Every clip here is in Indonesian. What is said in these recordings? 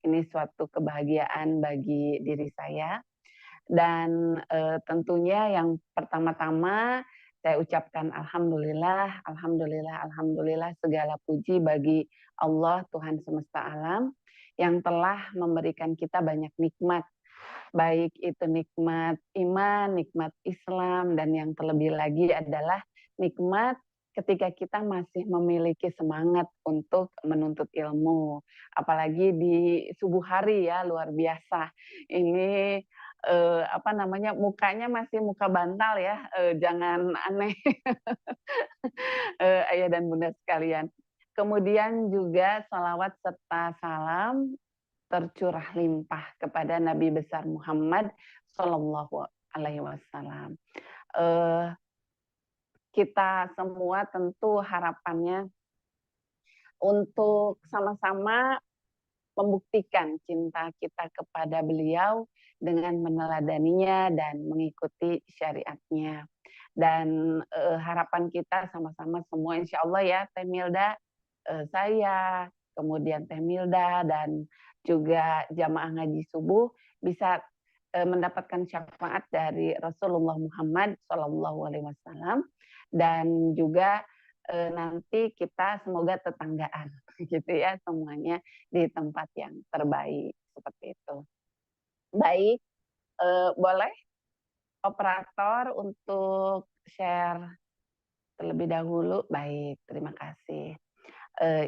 Ini suatu kebahagiaan bagi diri saya dan, tentunya yang pertama-tama saya ucapkan alhamdulillah alhamdulillah alhamdulillah, segala puji bagi Allah Tuhan semesta alam yang telah memberikan kita banyak nikmat, baik itu nikmat iman, nikmat Islam, dan yang terlebih lagi adalah nikmat ketika kita masih memiliki semangat untuk menuntut ilmu. Apalagi di subuh hari ya, luar biasa. Ini, apa namanya, mukanya masih muka bantal ya, jangan aneh, ayah dan bunda sekalian. Kemudian juga salawat serta salam tercurah limpah kepada Nabi besar Muhammad Shallallahu Alaihi Wasallam. Kita semua tentu harapannya untuk sama-sama membuktikan cinta kita kepada beliau dengan meneladaninya dan mengikuti syariatnya. Dan harapan kita sama-sama semua insya Allah ya Teh Milda, saya, kemudian Teh Milda, dan juga jamaah ngaji subuh bisa mendapatkan syafaat dari Rasulullah Muhammad SAW, dan juga nanti kita semoga tetanggaan gitu ya, semuanya di tempat yang terbaik seperti itu. Baik, boleh operator untuk share terlebih dahulu. Baik, terima kasih.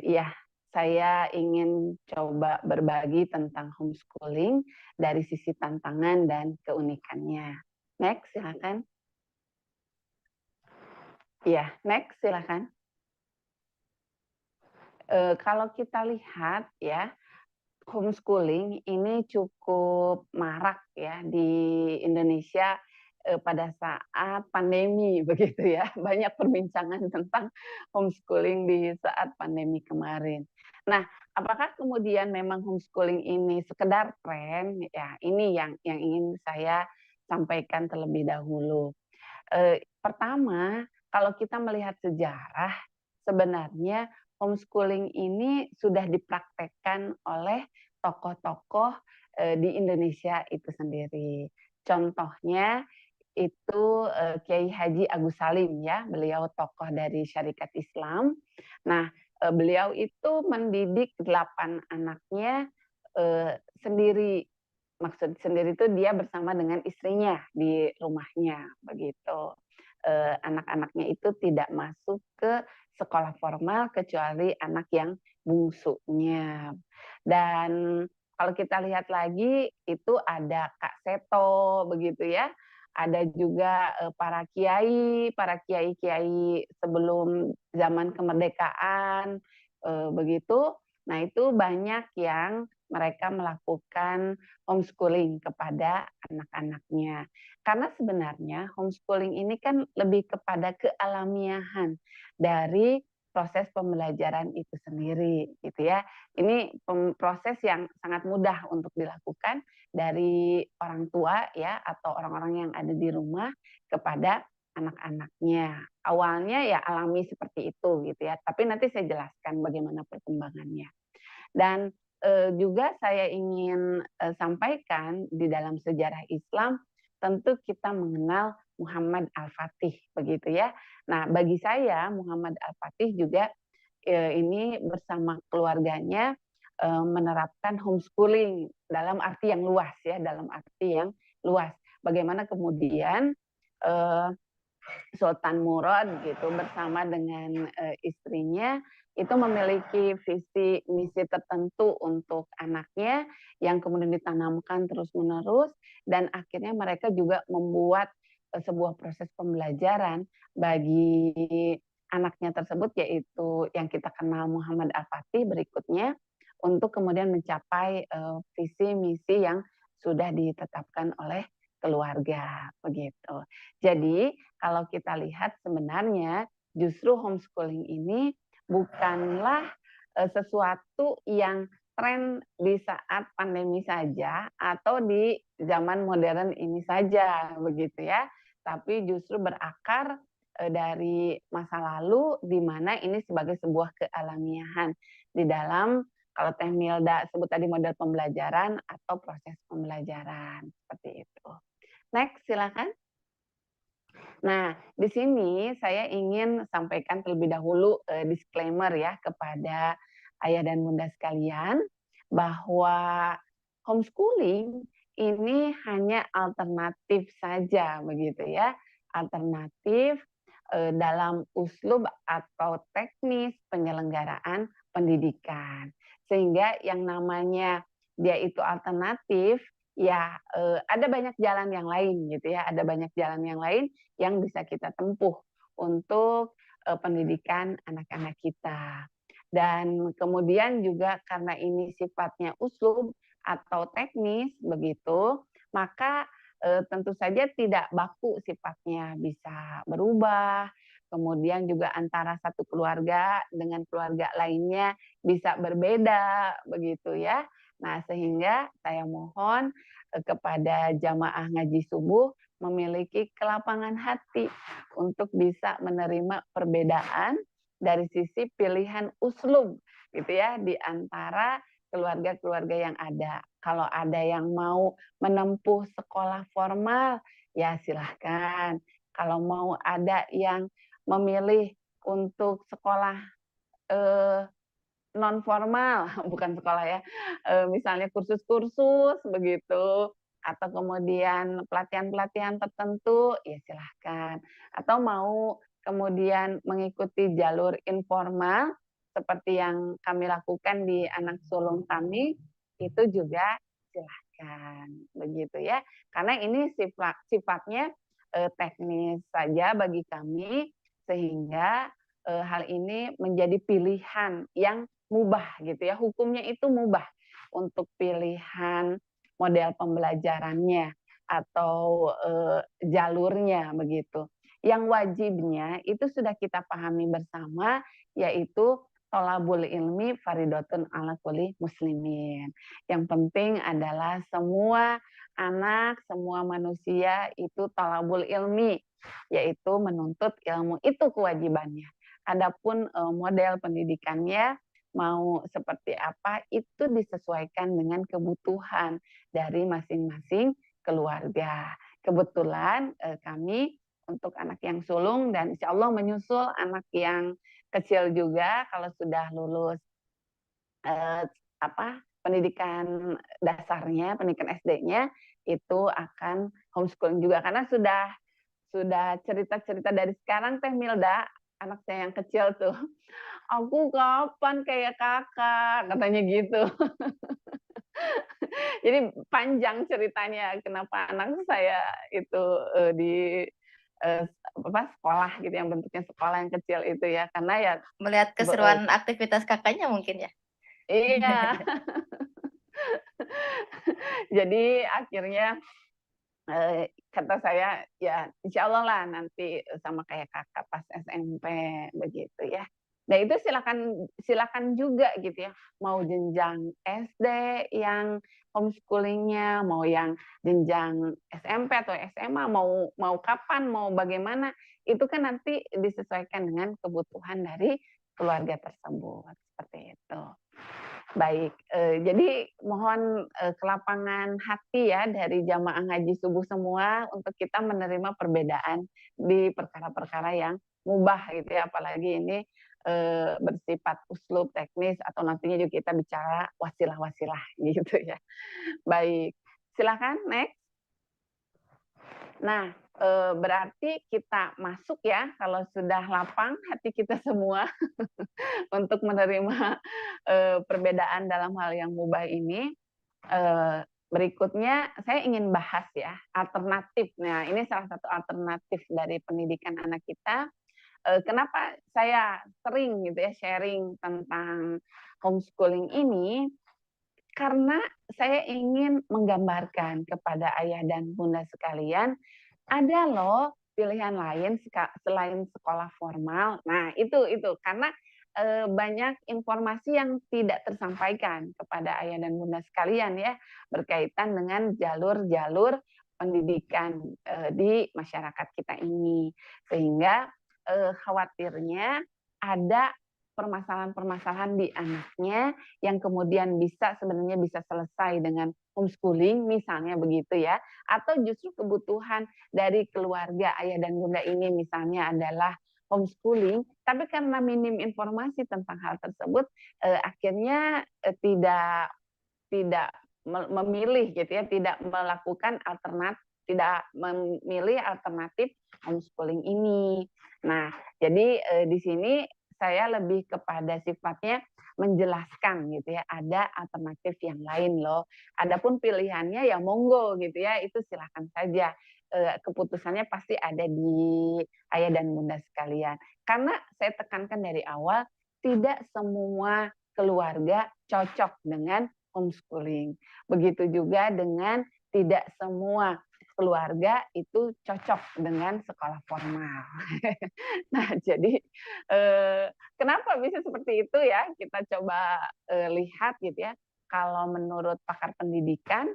Iya, saya ingin coba berbagi tentang homeschooling dari sisi tantangan dan keunikannya. Next, silakan. Iya, next, silakan. Kalau kita lihat ya, homeschooling ini cukup marak ya di Indonesia pada saat pandemi begitu ya. Banyak perbincangan tentang homeschooling di saat pandemi kemarin. Nah, apakah kemudian memang homeschooling ini sekedar tren? Ya, ini yang ingin saya sampaikan terlebih dahulu. Pertama, kalau kita melihat sejarah, sebenarnya homeschooling ini sudah dipraktekkan oleh tokoh-tokoh di Indonesia itu sendiri. Contohnya itu Kiai Haji Agus Salim ya, beliau tokoh dari Syarikat Islam. Nah, beliau itu mendidik 8 anaknya sendiri. Maksud sendiri itu dia bersama dengan istrinya di rumahnya begitu. Anak-anaknya itu tidak masuk ke sekolah formal kecuali anak yang bungsunya. Dan kalau kita lihat lagi itu ada Kak Seto begitu ya. Ada juga para kiai-kiai sebelum zaman kemerdekaan begitu. Nah, itu banyak yang mereka melakukan homeschooling kepada anak-anaknya. Karena sebenarnya homeschooling ini kan lebih kepada kealamiahan dari proses pembelajaran itu sendiri gitu ya. Ini proses yang sangat mudah untuk dilakukan dari orang tua ya atau orang-orang yang ada di rumah kepada anak-anaknya. Awalnya ya alami seperti itu gitu ya. Tapi nanti saya jelaskan bagaimana perkembangannya. Dan juga saya ingin sampaikan di dalam sejarah Islam tentu kita mengenal Muhammad Al-Fatih begitu ya. Nah, bagi saya Muhammad Al-Fatih juga ini bersama keluarganya menerapkan homeschooling dalam arti yang luas ya, dalam arti yang luas. Bagaimana kemudian Sultan Murad gitu bersama dengan istrinya itu memiliki visi misi tertentu untuk anaknya yang kemudian ditanamkan terus-menerus, dan akhirnya mereka juga membuat sebuah proses pembelajaran bagi anaknya tersebut, yaitu yang kita kenal Muhammad Al-Fatih berikutnya, untuk kemudian mencapai visi misi yang sudah ditetapkan oleh keluarga begitu. Jadi kalau kita lihat sebenarnya justru homeschooling ini bukanlah sesuatu yang tren di saat pandemi saja atau di zaman modern ini saja begitu ya, tapi justru berakar dari masa lalu di mana ini sebagai sebuah kealamiahan di dalam Kalau Teh Milda sebut tadi model pembelajaran atau proses pembelajaran, seperti itu. Next, silakan. Nah, di sini saya ingin sampaikan terlebih dahulu disclaimer ya kepada ayah dan bunda sekalian bahwa homeschooling ini hanya alternatif saja begitu ya. Alternatif dalam uslub atau teknis penyelenggaraan pendidikan. Sehingga yang namanya dia itu alternatif ya ada banyak jalan yang lain gitu ya, ada banyak jalan yang lain yang bisa kita tempuh untuk pendidikan anak-anak kita. Dan kemudian juga karena ini sifatnya uslub atau teknis begitu, maka tentu saja tidak baku sifatnya, bisa berubah. Kemudian juga antara satu keluarga dengan keluarga lainnya bisa berbeda begitu ya. Nah, sehingga saya mohon kepada jamaah ngaji subuh memiliki kelapangan hati untuk bisa menerima perbedaan dari sisi pilihan uslub gitu ya di antara keluarga-keluarga yang ada. Kalau ada yang mau menempuh sekolah formal, ya silahkan. Kalau mau ada yang memilih untuk sekolah non formal, bukan sekolah ya, misalnya kursus-kursus begitu, atau kemudian pelatihan-pelatihan tertentu, ya silahkan. Atau mau kemudian mengikuti jalur informal seperti yang kami lakukan di anak sulung kami, itu juga silahkan begitu ya. Karena ini sifatnya teknis saja bagi kami, sehingga hal ini menjadi pilihan yang mubah gitu ya, hukumnya itu mubah untuk pilihan model pembelajarannya atau jalurnya begitu. Yang wajibnya itu sudah kita pahami bersama, yaitu tolabul ilmi faridotun ala kulli muslimin. Yang penting adalah semua anak, semua manusia itu tolabul ilmi, yaitu menuntut ilmu, itu kewajibannya. Adapun model pendidikannya mau seperti apa itu disesuaikan dengan kebutuhan dari masing-masing keluarga. Kebetulan kami untuk anak yang sulung dan insya Allah menyusul anak yang kecil juga kalau sudah lulus pendidikan dasarnya, pendidikan SD-nya itu akan homeschooling juga karena sudah cerita-cerita dari sekarang Teh Milda, anak saya yang kecil tuh, aku kapan kayak kakak, katanya gitu. Jadi panjang ceritanya kenapa anak saya itu di sekolah gitu yang bentuknya sekolah yang kecil itu ya, karena ya Melihat keseruan aktivitas kakaknya mungkin ya? iya. Jadi akhirnya kata saya ya insya Allah lah nanti sama kayak kakak pas SMP begitu ya. Nah itu silakan juga gitu ya, mau jenjang SD yang homeschoolingnya, mau yang jenjang SMP atau SMA, mau kapan, mau bagaimana, itu kan nanti disesuaikan dengan kebutuhan dari keluarga tersebut seperti itu. Baik, jadi mohon kelapangan hati ya dari jamaah ngaji subuh semua untuk kita menerima perbedaan di perkara-perkara yang mubah gitu ya, apalagi ini bersifat uslub teknis atau nantinya juga kita bicara wasilah-wasilah gitu ya. Baik, silakan next. Nah, berarti kita masuk ya kalau sudah lapang hati kita semua untuk menerima perbedaan dalam hal yang mubah ini. Berikutnya saya ingin bahas ya alternatif. Nah, ini salah satu alternatif dari pendidikan anak kita. Kenapa saya sering gitu ya sharing tentang homeschooling ini? Karena saya ingin menggambarkan kepada ayah dan bunda sekalian, ada loh pilihan lain selain sekolah formal. Nah, itu karena banyak informasi yang tidak tersampaikan kepada ayah dan bunda sekalian ya berkaitan dengan jalur-jalur pendidikan di masyarakat kita ini. Sehingga khawatirnya ada permasalahan-permasalahan di anaknya yang kemudian sebenarnya bisa selesai dengan homeschooling misalnya begitu ya, atau justru kebutuhan dari keluarga ayah dan bunda ini misalnya adalah homeschooling, tapi karena minim informasi tentang hal tersebut, akhirnya, tidak memilih gitu ya, tidak memilih alternatif homeschooling ini. Nah, jadi, di sini saya lebih kepada sifatnya menjelaskan gitu ya, ada alternatif yang lain loh. Adapun pilihannya ya monggo gitu ya, itu silakan saja. Keputusannya pasti ada di ayah dan bunda sekalian. Karena saya tekankan dari awal, tidak semua keluarga cocok dengan homeschooling. Begitu juga dengan tidak semua keluarga itu cocok dengan sekolah formal. Nah, jadi kenapa bisa seperti itu ya? Kita coba lihat gitu ya. Kalau menurut pakar pendidikan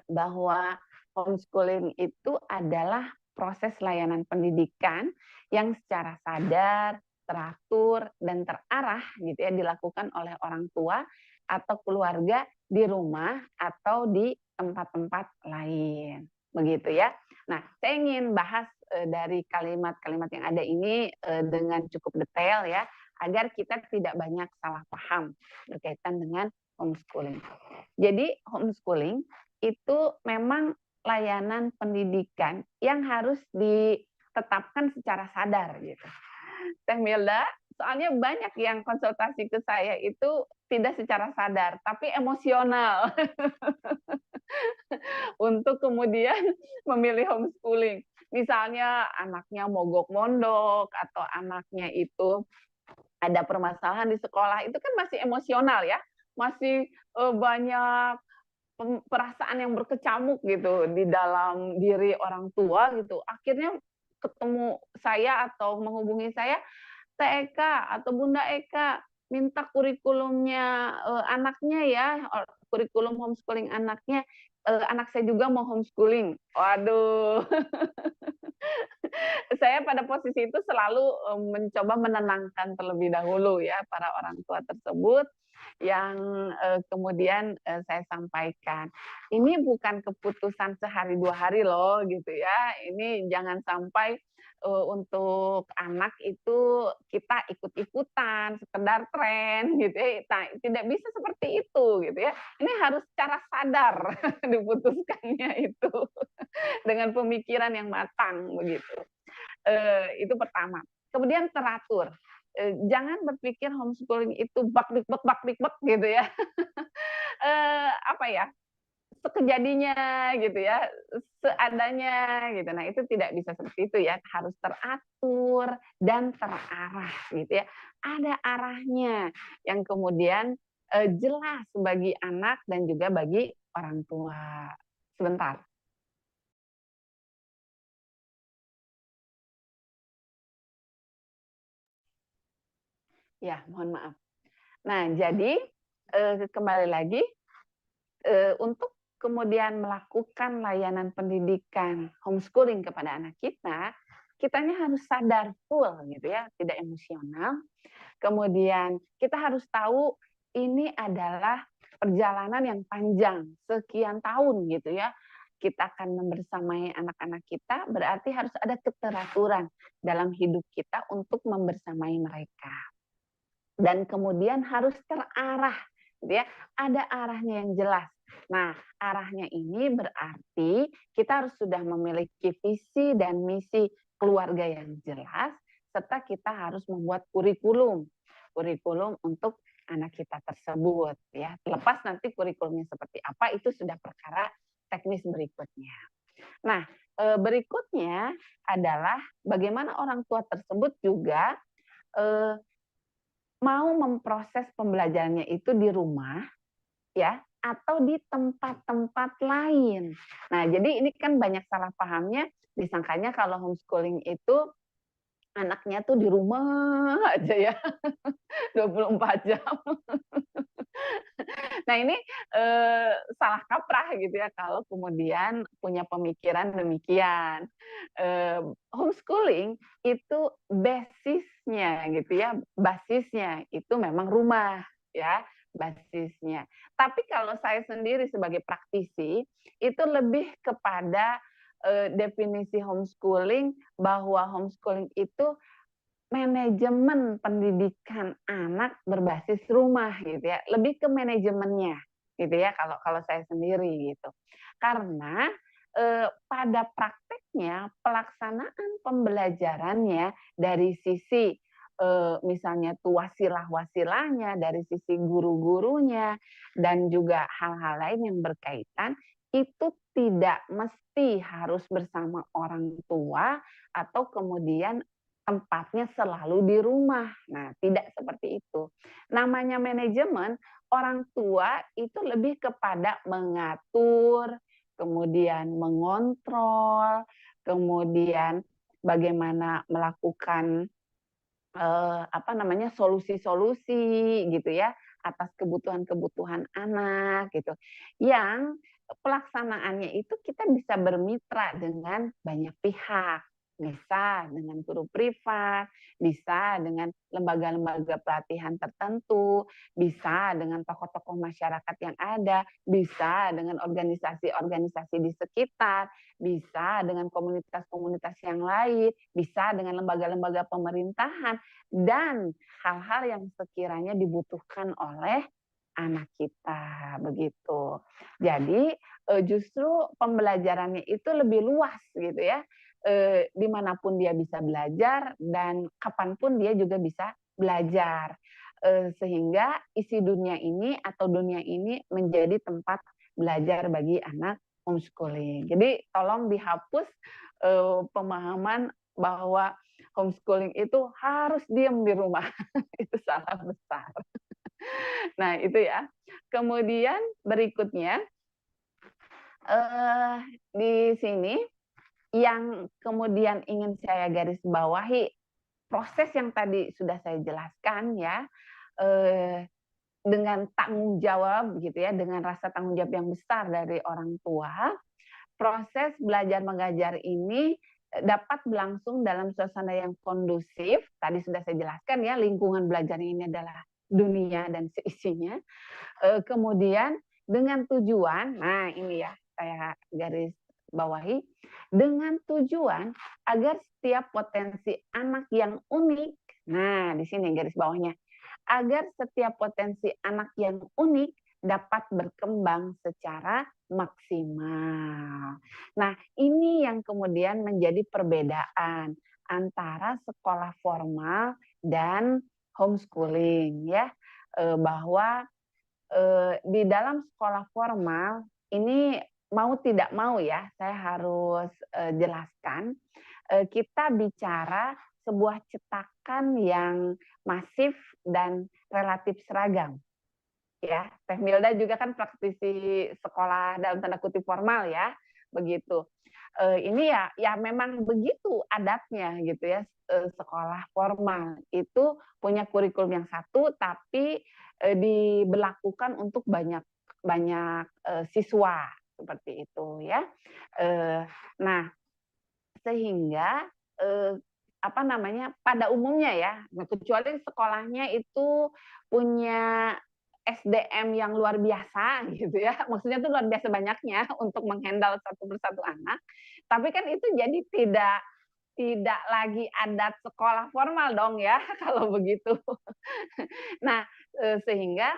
bahwa homeschooling itu adalah proses layanan pendidikan yang secara sadar, teratur, dan terarah gitu ya dilakukan oleh orang tua atau keluarga di rumah atau di tempat-tempat lain. Begitu ya. Nah, saya ingin bahas dari kalimat-kalimat yang ada ini dengan cukup detail ya, agar kita tidak banyak salah paham berkaitan dengan homeschooling. Jadi homeschooling itu memang layanan pendidikan yang harus ditetapkan secara sadar gitu. Teh Milda, soalnya banyak yang konsultasi ke saya itu tidak secara sadar, tapi emosional untuk kemudian memilih homeschooling. Misalnya anaknya mogok-mondok atau anaknya itu ada permasalahan di sekolah, itu kan masih emosional ya, masih banyak perasaan yang berkecamuk gitu di dalam diri orang tua gitu. Akhirnya ketemu saya atau menghubungi saya, Teh Eka atau Bunda Eka minta kurikulumnya anaknya ya, kurikulum homeschooling anaknya. Anak saya juga mau homeschooling. Waduh, saya pada posisi itu selalu mencoba menenangkan terlebih dahulu ya para orang tua tersebut yang kemudian saya sampaikan. Ini bukan keputusan sehari dua hari loh gitu ya. Ini jangan sampai untuk anak itu kita ikut-ikutan, sekedar tren gitu ya. Nah, tidak bisa seperti itu gitu ya. Ini harus secara sadar diputuskannya itu dengan pemikiran yang matang begitu. Itu pertama. Kemudian teratur. Jangan berpikir homeschooling itu bak dik bak gitu ya. Apa ya? Sekejadinya gitu ya, seadanya gitu. Nah, itu tidak bisa seperti itu ya, harus teratur dan terarah gitu ya. Ada arahnya yang kemudian jelas bagi anak dan juga bagi orang tua. Sebentar. Ya, mohon maaf. Nah, jadi kembali lagi untuk kemudian melakukan layanan pendidikan homeschooling kepada anak kita, kitanya harus sadar full gitu ya, tidak emosional. Kemudian kita harus tahu ini adalah perjalanan yang panjang, sekian tahun gitu ya. Kita akan membersamai anak-anak kita, berarti harus ada keteraturan dalam hidup kita untuk membersamai mereka. Dan kemudian harus terarah, gitu ya. Ada arahnya yang jelas. Nah, arahnya ini berarti kita harus sudah memiliki visi dan misi keluarga yang jelas, serta kita harus membuat kurikulum untuk anak kita tersebut, ya. Terlepas nanti kurikulumnya seperti apa, itu sudah perkara teknis berikutnya. Nah, berikutnya adalah bagaimana orang tua tersebut juga mau memproses pembelajarannya itu di rumah ya atau di tempat-tempat lain. Nah, jadi ini kan banyak salah pahamnya, disangkanya kalau homeschooling itu anaknya tuh di rumah aja ya 24 jam. Nah ini, salah kaprah gitu ya kalau kemudian punya pemikiran demikian. Homeschooling itu basisnya itu memang rumah ya, basisnya. Tapi kalau saya sendiri sebagai praktisi, itu lebih kepada, definisi homeschooling bahwa homeschooling itu manajemen pendidikan anak berbasis rumah gitu ya, lebih ke manajemennya gitu ya kalau kalau saya sendiri gitu. Karena, pada prakteknya pelaksanaan pembelajarannya dari sisi, misalnya tuh wasilah-wasilahnya, dari sisi guru-gurunya, dan juga hal-hal lain yang berkaitan, itu tidak mesti harus bersama orang tua atau kemudian tempatnya selalu di rumah. Nah, tidak seperti itu. Namanya manajemen, orang tua itu lebih kepada mengatur, kemudian mengontrol, kemudian bagaimana melakukan solusi-solusi gitu ya atas kebutuhan-kebutuhan anak gitu. Yang pelaksanaannya itu kita bisa bermitra dengan banyak pihak. Bisa dengan guru privat, bisa dengan lembaga-lembaga pelatihan tertentu, bisa dengan tokoh-tokoh masyarakat yang ada, bisa dengan organisasi-organisasi di sekitar, bisa dengan komunitas-komunitas yang lain, bisa dengan lembaga-lembaga pemerintahan, dan hal-hal yang sekiranya dibutuhkan oleh anak kita, begitu. Jadi, justru pembelajarannya itu lebih luas gitu ya, di manapun dia bisa belajar dan kapanpun dia juga bisa belajar. Sehingga isi dunia ini atau dunia ini menjadi tempat belajar bagi anak homeschooling. Jadi tolong dihapus, pemahaman bahwa homeschooling itu harus diam di rumah, itu salah besar. Nah itu ya. Kemudian berikutnya, di sini yang kemudian ingin saya garis bawahi, proses yang tadi sudah saya jelaskan ya, eee, dengan tanggung jawab gitu ya, dengan rasa tanggung jawab yang besar dari orang tua, proses belajar mengajar ini dapat berlangsung dalam suasana yang kondusif. Tadi sudah saya jelaskan ya, lingkungan belajar ini adalah dunia dan seisinya. Kemudian dengan tujuan, nah ini ya saya garis bawahi, dengan tujuan agar setiap potensi anak yang unik, nah di sini garis bawahnya, agar setiap potensi anak yang unik dapat berkembang secara maksimal. Nah, ini yang kemudian menjadi perbedaan antara sekolah formal dan homeschooling ya. Bahwa di dalam sekolah formal ini mau tidak mau ya, saya harus jelaskan, kita bicara sebuah cetakan yang masif dan relatif seragam. Ya, Teh Milda juga kan praktisi sekolah dalam tanda kutip formal ya, begitu. Ini ya memang begitu adatnya gitu ya, sekolah formal itu punya kurikulum yang satu tapi, diberlakukan untuk banyak banyak, siswa, seperti itu ya. Nah sehingga, pada umumnya ya, nah kecuali sekolahnya itu punya SDM yang luar biasa gitu ya, maksudnya tuh luar biasa banyaknya untuk menghandle satu persatu anak, tapi kan itu jadi tidak tidak lagi adat sekolah formal dong ya kalau begitu. Nah, sehingga,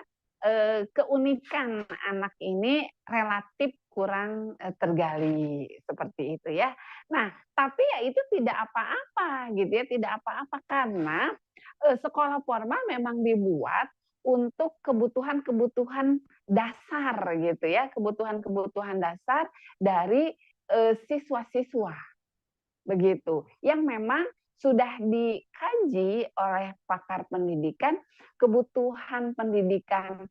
keunikan anak ini relatif kurang, tergali, seperti itu ya. Nah, tapi ya itu tidak apa-apa gitu ya, tidak apa-apa karena, sekolah formal memang dibuat untuk kebutuhan-kebutuhan dasar gitu ya, kebutuhan-kebutuhan dasar dari, siswa-siswa, begitu. Yang memang sudah dikaji oleh pakar pendidikan, kebutuhan pendidikan,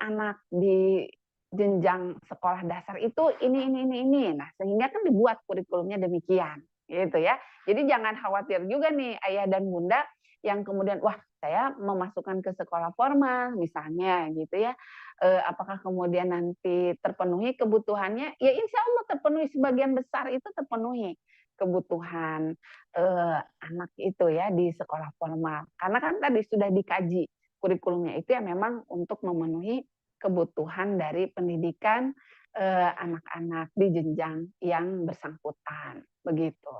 anak di jenjang sekolah dasar itu ini. Nah, sehingga kan dibuat kurikulumnya demikian, gitu ya. Jadi jangan khawatir juga nih ayah dan bunda yang kemudian, wah saya memasukkan ke sekolah formal misalnya gitu ya, apakah kemudian nanti terpenuhi kebutuhannya? Ya insya Allah terpenuhi, sebagian besar itu terpenuhi kebutuhan anak itu ya di sekolah formal. Karena kan tadi sudah dikaji kurikulumnya itu ya memang untuk memenuhi kebutuhan dari pendidikan anak-anak di jenjang yang bersangkutan, begitu.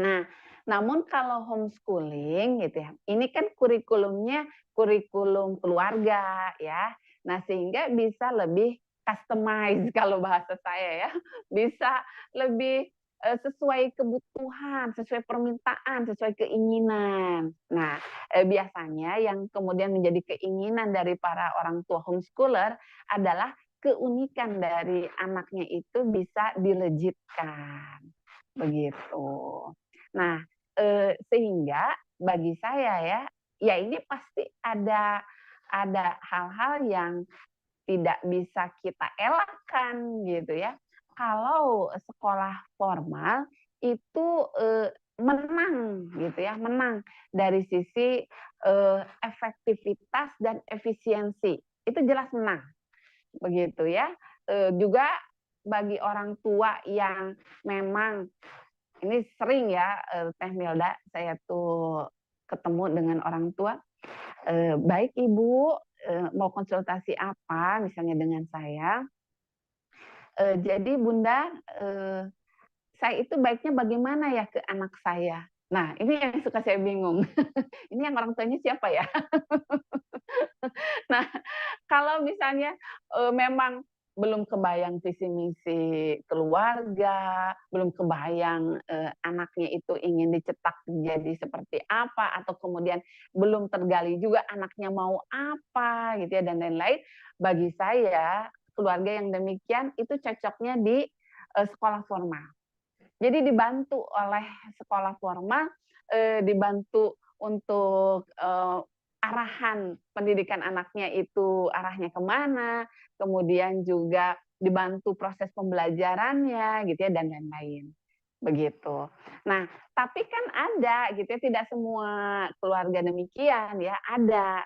Nah, namun kalau homeschooling gitu ya, ini kan kurikulumnya kurikulum keluarga ya. Nah, sehingga bisa lebih customize kalau bahasa saya ya. Bisa lebih sesuai kebutuhan, sesuai permintaan, sesuai keinginan. Nah, biasanya yang kemudian menjadi keinginan dari para orang tua homeschooler adalah keunikan dari anaknya itu bisa dilejitkan. Begitu. Nah, sehingga bagi saya ya, ya ini pasti ada hal-hal yang tidak bisa kita elakkan gitu ya. Kalau sekolah formal itu menang gitu ya, menang dari sisi efektivitas dan efisiensi. Itu jelas menang, begitu ya. Juga bagi orang tua yang memang ini sering ya, Teh Milda, saya tuh ketemu dengan orang tua, "Baik Ibu, mau konsultasi apa?" Misalnya dengan saya, "Jadi Bunda, saya itu baiknya bagaimana ya ke anak saya?" Nah, ini yang suka saya bingung. Ini yang orang tuanya siapa ya? Nah, kalau misalnya, memang belum kebayang visi misi keluarga, belum kebayang, anaknya itu ingin dicetak jadi seperti apa, atau kemudian belum tergali juga anaknya mau apa gitu ya dan lain-lain, bagi saya keluarga yang demikian itu cocoknya di, sekolah formal. Jadi dibantu oleh sekolah formal, dibantu untuk, arahan pendidikan anaknya itu arahnya kemana, kemudian juga dibantu proses pembelajarannya gitu ya dan lain-lain, begitu. Nah, tapi kan ada gitu ya, tidak semua keluarga demikian ya, ada,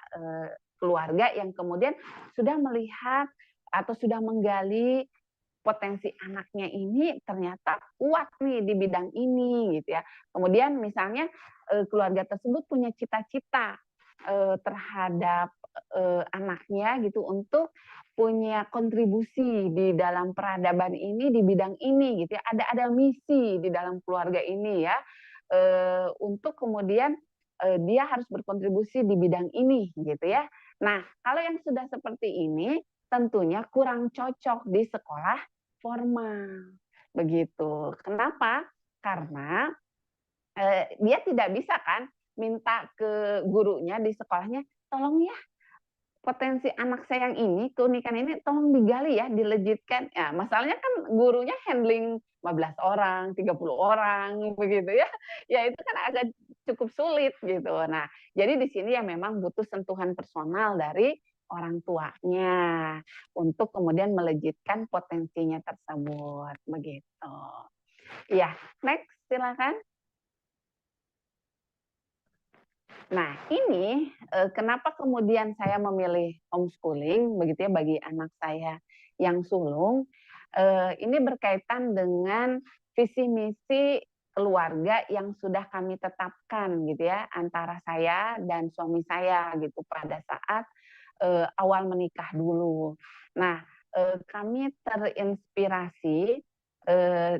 keluarga yang kemudian sudah melihat atau sudah menggali potensi anaknya ini ternyata kuat nih di bidang ini gitu ya. Kemudian misalnya keluarga tersebut punya cita-cita terhadap anaknya gitu untuk punya kontribusi di dalam peradaban ini di bidang ini gitu ya. Ada misi di dalam keluarga ini ya untuk kemudian dia harus berkontribusi di bidang ini gitu ya. Nah, kalau yang sudah seperti ini tentunya kurang cocok di sekolah formal, begitu. Kenapa? Karena, dia tidak bisa kan minta ke gurunya di sekolahnya, "Tolong ya, potensi anak saya yang ini, keunikan ini tolong digali ya, dilejitkan." Ya, masalahnya kan gurunya handling 15 orang, 30 orang, begitu ya. Ya itu kan agak cukup sulit gitu. Nah, jadi di sini ya memang butuh sentuhan personal dari orang tuanya untuk kemudian melejitkan potensinya tersebut, begitu. Iya, next silakan. Nah, ini kenapa kemudian saya memilih homeschooling begitu ya bagi anak saya yang sulung, ini berkaitan dengan visi misi keluarga yang sudah kami tetapkan gitu ya antara saya dan suami saya gitu pada saat awal menikah dulu. Nah, kami terinspirasi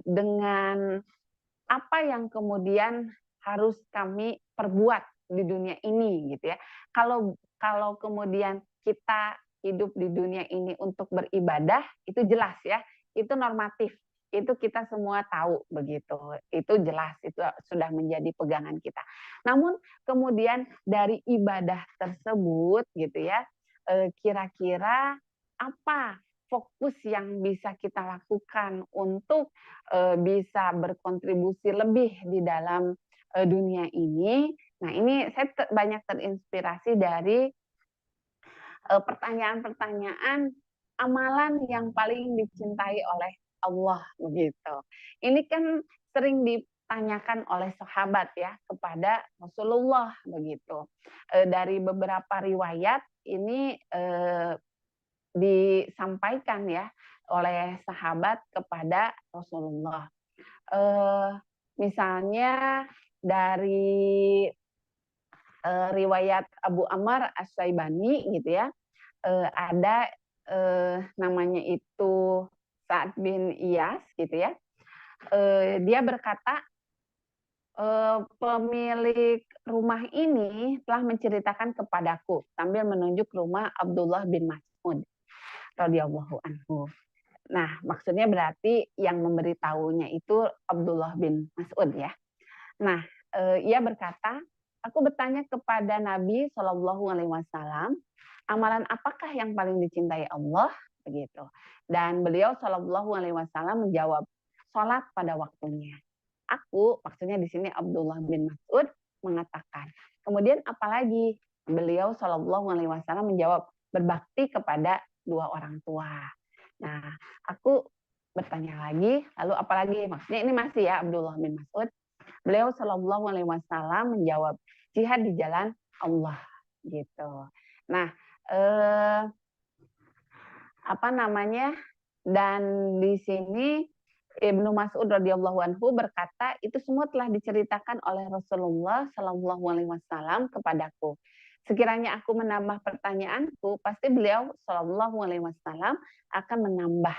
dengan apa yang kemudian harus kami perbuat di dunia ini gitu ya. Kalau kalau kemudian kita hidup di dunia ini untuk beribadah itu jelas ya, itu normatif. Itu kita semua tahu begitu. Itu jelas, itu sudah menjadi pegangan kita. Namun kemudian dari ibadah tersebut gitu ya, kira-kira apa fokus yang bisa kita lakukan untuk bisa berkontribusi lebih di dalam dunia ini. Nah, ini saya banyak terinspirasi dari pertanyaan-pertanyaan amalan yang paling dicintai oleh Allah begitu. Ini kan sering ditanyakan oleh sahabat ya kepada Rasulullah begitu. Dari beberapa riwayat ini disampaikan ya oleh sahabat kepada Rasulullah. Eh, Misalnya dari riwayat Abu Ammar As-Syaibani gitu ya, ada namanya itu Sa'ad bin Iyas gitu ya. Dia berkata, pemilik rumah ini telah menceritakan kepadaku sambil menunjuk rumah Abdullah bin Mas'ud radhiyallahu anhu. Nah, maksudnya berarti yang memberitahunya itu Abdullah bin Mas'ud ya. Nah, ia berkata, aku bertanya kepada Nabi Shallallahu Alaihi Wasallam, amalan apakah yang paling dicintai Allah? Begitu. Dan beliau Shallallahu Alaihi Wasallam menjawab, sholat pada waktunya. Aku, maksudnya di sini Abdullah bin Mas'ud mengatakan. Kemudian apalagi? Beliau Shallallahu Alaihi Wasallam menjawab, berbakti kepada dua orang tua. Nah, aku bertanya lagi, lalu apalagi? Maksudnya ini masih ya Abdullah bin Mas'ud. Beliau Shallallahu Alaihi Wasallam menjawab, jihad di jalan Allah gitu. Nah, apa namanya? Dan di sini Ibnu Mas'ud radhiyallahu anhu berkata, itu semua telah diceritakan oleh Rasulullah Shallallahu Alaihi Wasallam kepadaku. Sekiranya aku menambah pertanyaanku, pasti beliau Shallallahu Alaihi Wasallam akan menambah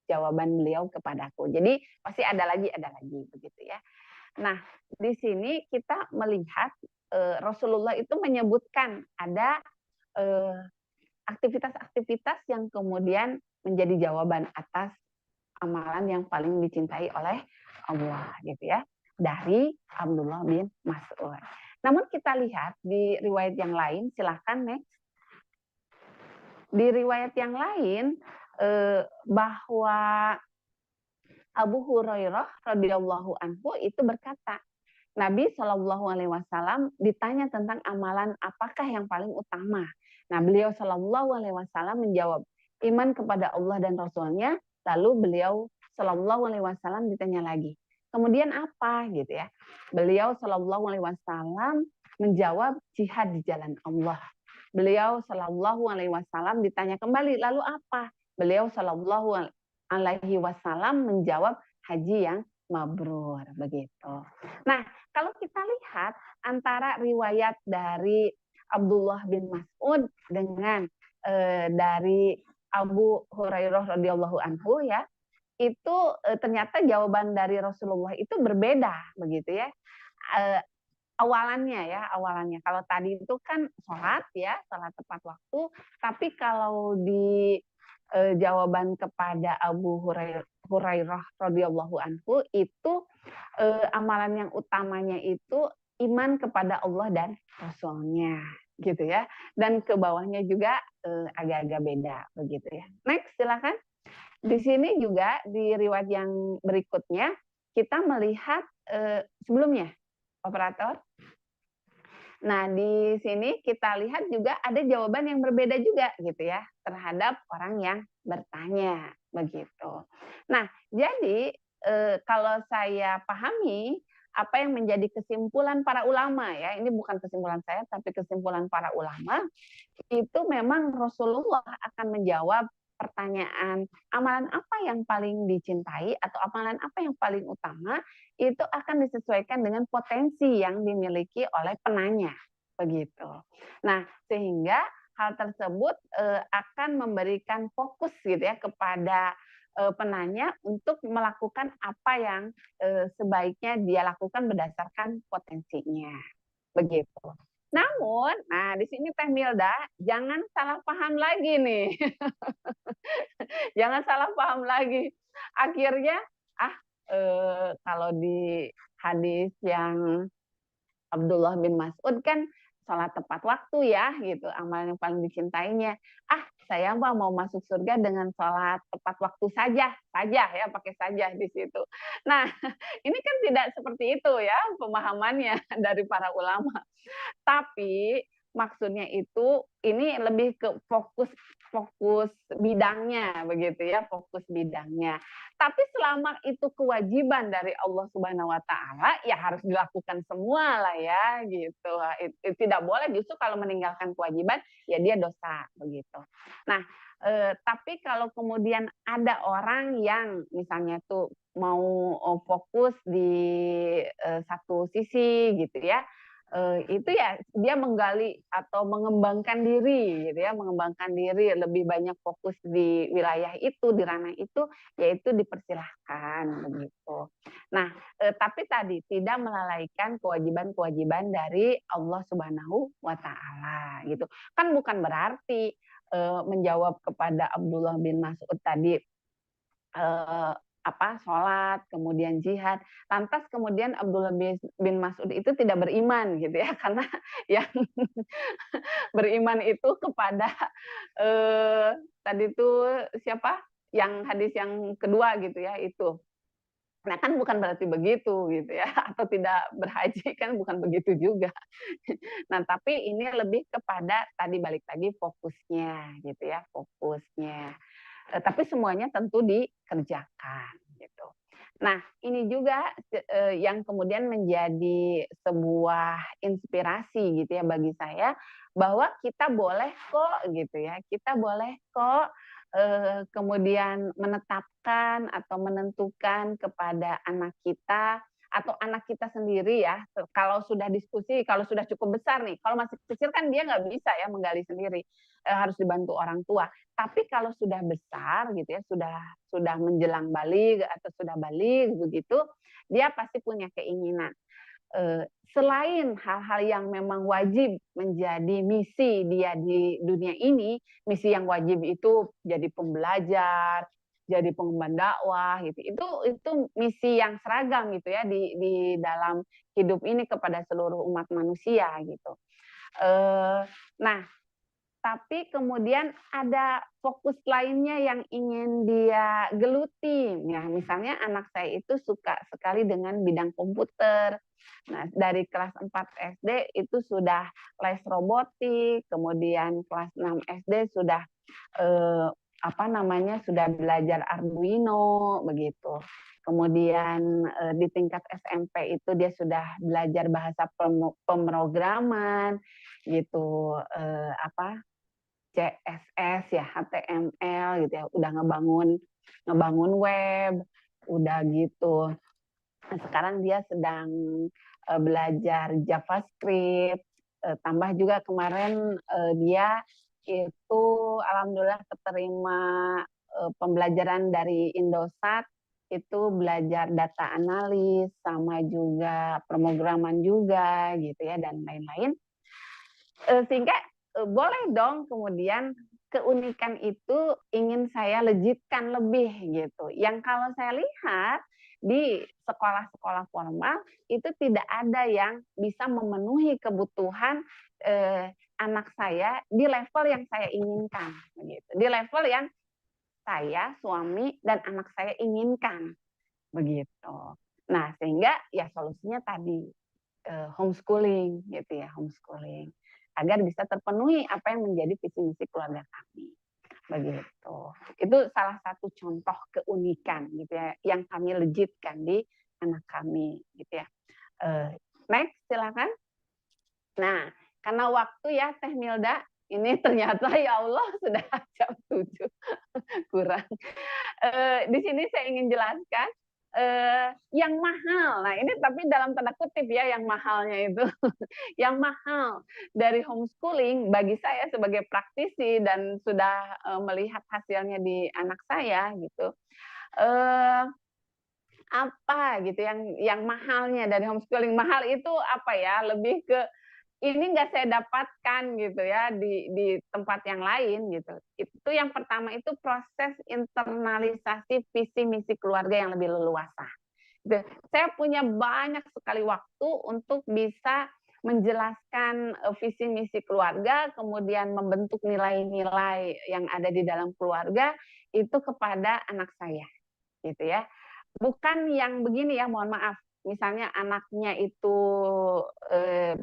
jawaban beliau kepadaku. Jadi pasti ada lagi begitu ya. Nah, di sini kita melihat Rasulullah itu menyebutkan ada aktivitas-aktivitas yang kemudian menjadi jawaban atas amalan yang paling dicintai oleh Allah gitu ya, dari Abdullah bin Mas'ud. Namun kita lihat di riwayat yang lain, silahkan next. Di riwayat yang lain bahwa Abu Hurairah radhiyallahu anhu itu berkata, Nabi Shallallahu Alaihi Wasallam ditanya tentang amalan apakah yang paling utama. Nah, beliau Shallallahu Alaihi Wasallam menjawab, iman kepada Allah dan Rasulnya. Lalu beliau Shallallahu Alaihi Wasallam ditanya lagi, kemudian apa gitu ya? Beliau Shallallahu Alaihi Wasallam menjawab, jihad di jalan Allah. Beliau Shallallahu Alaihi Wasallam ditanya kembali, lalu apa? Beliau Shallallahu Alaihi Wasallam menjawab, haji yang mabrur begitu. Nah, kalau kita lihat antara riwayat dari Abdullah bin Mas'ud dengan dari Abu Hurairah radhiyallahu anhu ya, itu ternyata jawaban dari Rasulullah itu berbeda begitu ya. Awalannya kalau tadi itu kan sholat ya, sholat tepat waktu, tapi kalau di jawaban kepada Abu Hurairah radhiyallahu anhu itu amalan yang utamanya itu iman kepada Allah dan Rasulnya gitu ya, dan ke bawahnya juga agak-agak beda begitu ya. Next silakan. Di sini juga di riwayat yang berikutnya kita melihat sebelumnya operator. Nah, di sini kita lihat juga ada jawaban yang berbeda juga gitu ya terhadap orang yang bertanya begitu. Nah, jadi kalau saya pahami apa yang menjadi kesimpulan para ulama ya, ini bukan kesimpulan saya tapi kesimpulan para ulama, itu memang Rasulullah akan menjawab pertanyaan amalan apa yang paling dicintai atau amalan apa yang paling utama, itu akan disesuaikan dengan potensi yang dimiliki oleh penanya begitu. Nah, sehingga hal tersebut akan memberikan fokus gitu ya kepada penanya untuk melakukan apa yang sebaiknya dia lakukan berdasarkan potensinya begitu. Namun, nah di sini Teh Milda, jangan salah paham lagi nih. Jangan salah paham lagi. Akhirnya, kalau di hadis yang Abdullah bin Mas'ud kan sholat tepat waktu ya, gitu. Amalan yang paling dicintainya. Saya mau masuk surga dengan sholat tepat waktu saja ya, pakai saja di situ. Nah, ini kan tidak seperti itu ya pemahamannya dari para ulama. Tapi maksudnya itu ini lebih ke fokus fokus bidangnya begitu ya, fokus bidangnya. Tapi selama itu kewajiban dari Allah Subhanahu wa taala, ya harus dilakukan semua lah ya gitu. Tidak boleh justru kalau meninggalkan kewajiban ya dia dosa begitu. Nah, tapi kalau kemudian ada orang yang misalnya tuh mau fokus di satu sisi gitu ya, itu ya dia menggali atau mengembangkan diri gitu ya, mengembangkan diri lebih banyak fokus di wilayah itu, di ranah itu, yaitu dipersilahkan begitu. Nah, tapi tadi tidak melalaikan kewajiban-kewajiban dari Allah Subhanahu wa taala gitu. Kan bukan berarti menjawab kepada Abdullah bin Mas'ud tadi sholat, kemudian jihad. Lantas kemudian Abdullah bin Mas'ud itu tidak beriman gitu ya, karena yang beriman itu kepada tadi itu siapa? Yang hadis yang kedua gitu ya itu. Nah kan bukan berarti begitu gitu ya, atau tidak berhaji kan bukan begitu juga. Nah tapi ini lebih kepada tadi balik lagi fokusnya gitu ya, fokusnya. Tapi semuanya tentu dikerjakan gitu. Nah, ini juga yang kemudian menjadi sebuah inspirasi gitu ya bagi saya bahwa kita boleh kok gitu ya, kita boleh kok kemudian menetapkan atau menentukan kepada anak kita atau anak kita sendiri ya, kalau sudah diskusi, kalau sudah cukup besar nih, kalau masih kecil kan dia nggak bisa ya menggali sendiri, harus dibantu orang tua. Tapi kalau sudah besar gitu ya, sudah menjelang balik atau sudah balik begitu, dia pasti punya keinginan. Selain hal-hal yang memang wajib menjadi misi dia di dunia ini, misi yang wajib itu jadi pembelajar, jadi pengemban dakwah gitu. Itu misi yang seragam gitu ya di dalam hidup ini kepada seluruh umat manusia gitu. Nah, tapi kemudian ada fokus lainnya yang ingin dia geluti. Ya, misalnya anak saya itu suka sekali dengan bidang komputer. Nah, dari kelas 4 SD itu sudah les robotik, kemudian kelas 6 SD sudah eh, sudah belajar Arduino begitu. Kemudian di tingkat SMP itu dia sudah belajar bahasa pemrograman gitu, CSS ya, HTML gitu ya, udah ngebangun web, udah gitu. Nah, sekarang dia sedang belajar JavaScript, tambah juga kemarin dia itu alhamdulillah keterima pembelajaran dari Indosat, itu belajar data analis sama juga pemrograman juga gitu ya dan lain-lain. Sehingga boleh dong kemudian keunikan itu ingin saya legitkan lebih gitu. Yang kalau saya lihat di sekolah-sekolah formal itu tidak ada yang bisa memenuhi kebutuhan anak saya di level yang saya inginkan, begitu. Di level yang saya, suami dan anak saya inginkan, begitu. Nah, sehingga ya solusinya tadi homeschooling gitu ya, homeschooling agar bisa terpenuhi apa yang menjadi visi misi keluarga kami begitu. Itu salah satu contoh keunikan gitu ya yang kami legitkan di anak kami gitu ya. Next silakan. Nah, karena waktu ya Teh Milda, ini ternyata ya Allah sudah jam 7 kurang. Di sini saya ingin jelaskan yang mahal. Nah, ini tapi dalam tanda kutip ya yang mahalnya itu. Yang mahal dari homeschooling bagi saya sebagai praktisi dan sudah melihat hasilnya di anak saya gitu. Eh, apa gitu yang mahalnya dari homeschooling? Mahal itu apa ya? Lebih ke ini nggak saya dapatkan gitu ya di tempat yang lain gitu. Itu yang pertama itu proses internalisasi visi misi keluarga yang lebih leluasa. Gitu. Saya punya banyak sekali waktu untuk bisa menjelaskan visi misi keluarga, kemudian membentuk nilai-nilai yang ada di dalam keluarga itu kepada anak saya, gitu ya. Bukan yang begini ya, mohon maaf, misalnya anaknya itu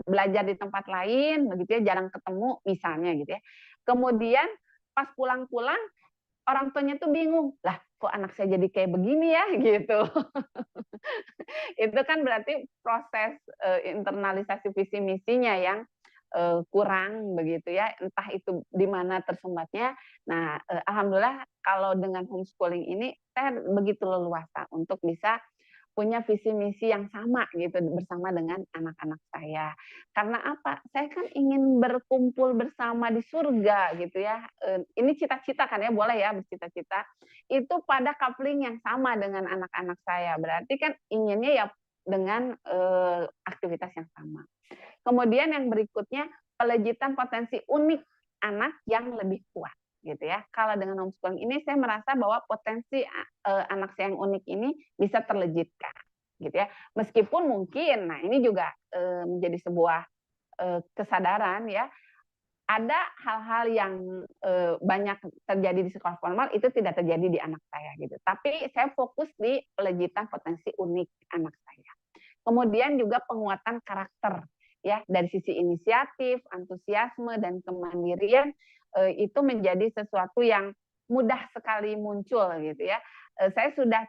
belajar di tempat lain, begitu ya, jarang ketemu misalnya gitu ya. Kemudian pas pulang-pulang orang tuanya tuh bingung, lah kok anak saya jadi kayak begini ya gitu. Itu kan berarti proses internalisasi visi misinya yang kurang begitu ya, entah itu di mana tersumbatnya. Nah, alhamdulillah kalau dengan homeschooling ini saya begitu leluasa untuk bisa punya visi misi yang sama gitu bersama dengan anak-anak saya. Karena apa? Saya kan ingin berkumpul bersama di surga gitu ya. Ini cita-cita kan ya, boleh ya bercita-cita. Itu pada coupling yang sama dengan anak-anak saya. Berarti kan inginnya ya dengan aktivitas yang sama. Kemudian yang berikutnya, pelejitan potensi unik anak yang lebih kuat gitu ya. Kalau dengan homeschooling ini saya merasa bahwa potensi anak saya yang unik ini bisa terlejitkan gitu ya. Meskipun mungkin, nah ini juga menjadi sebuah kesadaran ya, ada hal-hal yang banyak terjadi di sekolah formal itu tidak terjadi di anak saya gitu. Tapi saya fokus di pelejitan potensi unik anak saya. Kemudian juga penguatan karakter ya, dari sisi inisiatif, antusiasme dan kemandirian itu menjadi sesuatu yang mudah sekali muncul gitu ya. Saya sudah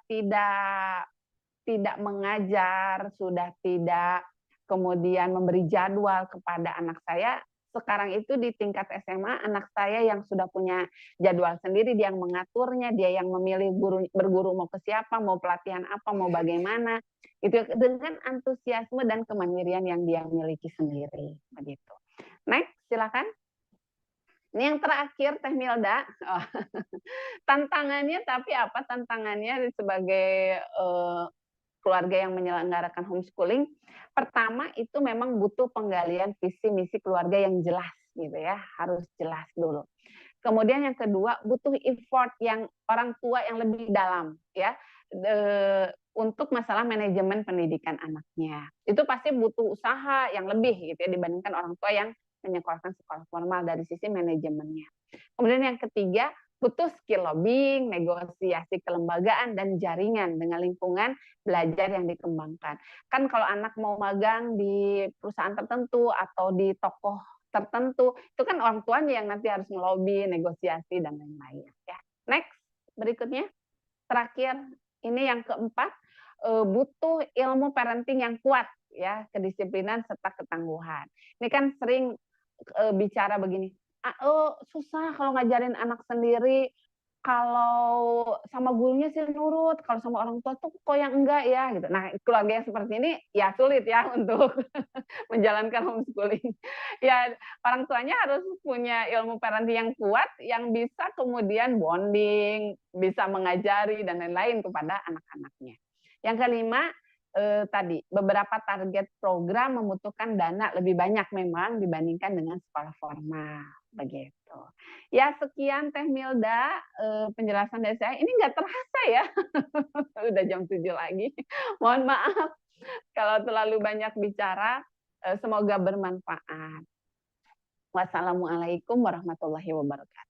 tidak mengajar, sudah tidak kemudian memberi jadwal kepada anak saya. Sekarang itu di tingkat SMA, anak saya yang sudah punya jadwal sendiri, dia yang mengaturnya, dia yang memilih berguru mau ke siapa, mau pelatihan apa, mau bagaimana, itu dengan antusiasme dan kemandirian yang dia miliki sendiri, begitu. Next, silakan. Ini yang terakhir, Teh Milda. Oh. Tantangannya, tapi apa tantangannya sebagai keluarga yang menyelenggarakan homeschooling? Pertama itu memang butuh penggalian visi misi keluarga yang jelas gitu ya, harus jelas dulu. Kemudian yang kedua butuh effort yang orang tua yang lebih dalam ya, untuk masalah manajemen pendidikan anaknya. Itu pasti butuh usaha yang lebih gitu ya dibandingkan orang tua yang menyekolahkan sekolah formal dari sisi manajemennya. Kemudian yang ketiga butuh skill lobbying, negosiasi kelembagaan, dan jaringan dengan lingkungan belajar yang dikembangkan. Kan kalau anak mau magang di perusahaan tertentu atau di tokoh tertentu, itu kan orang tuanya yang nanti harus ngelobi, negosiasi, dan lain-lain. Ya. Next, berikutnya. Terakhir, ini yang keempat, butuh ilmu parenting yang kuat, ya, kedisiplinan serta ketangguhan. Ini kan sering bicara begini, susah kalau ngajarin anak sendiri, kalau sama gurunya sih nurut, kalau sama orang tua tuh kok yang enggak ya gitu. Nah, keluarga yang seperti ini ya sulit ya untuk menjalankan homeschooling. Ya, orang tuanya harus punya ilmu parenting yang kuat, yang bisa kemudian bonding, bisa mengajari dan lain-lain kepada anak-anaknya. Yang kelima, tadi beberapa target program membutuhkan dana lebih banyak memang dibandingkan dengan sekolah formal begitu. Ya sekian Teh Milda penjelasan dari saya. Ini nggak terasa ya, udah jam 7 lagi. Mohon maaf kalau terlalu banyak bicara. Semoga bermanfaat. Wassalamualaikum warahmatullahi wabarakatuh.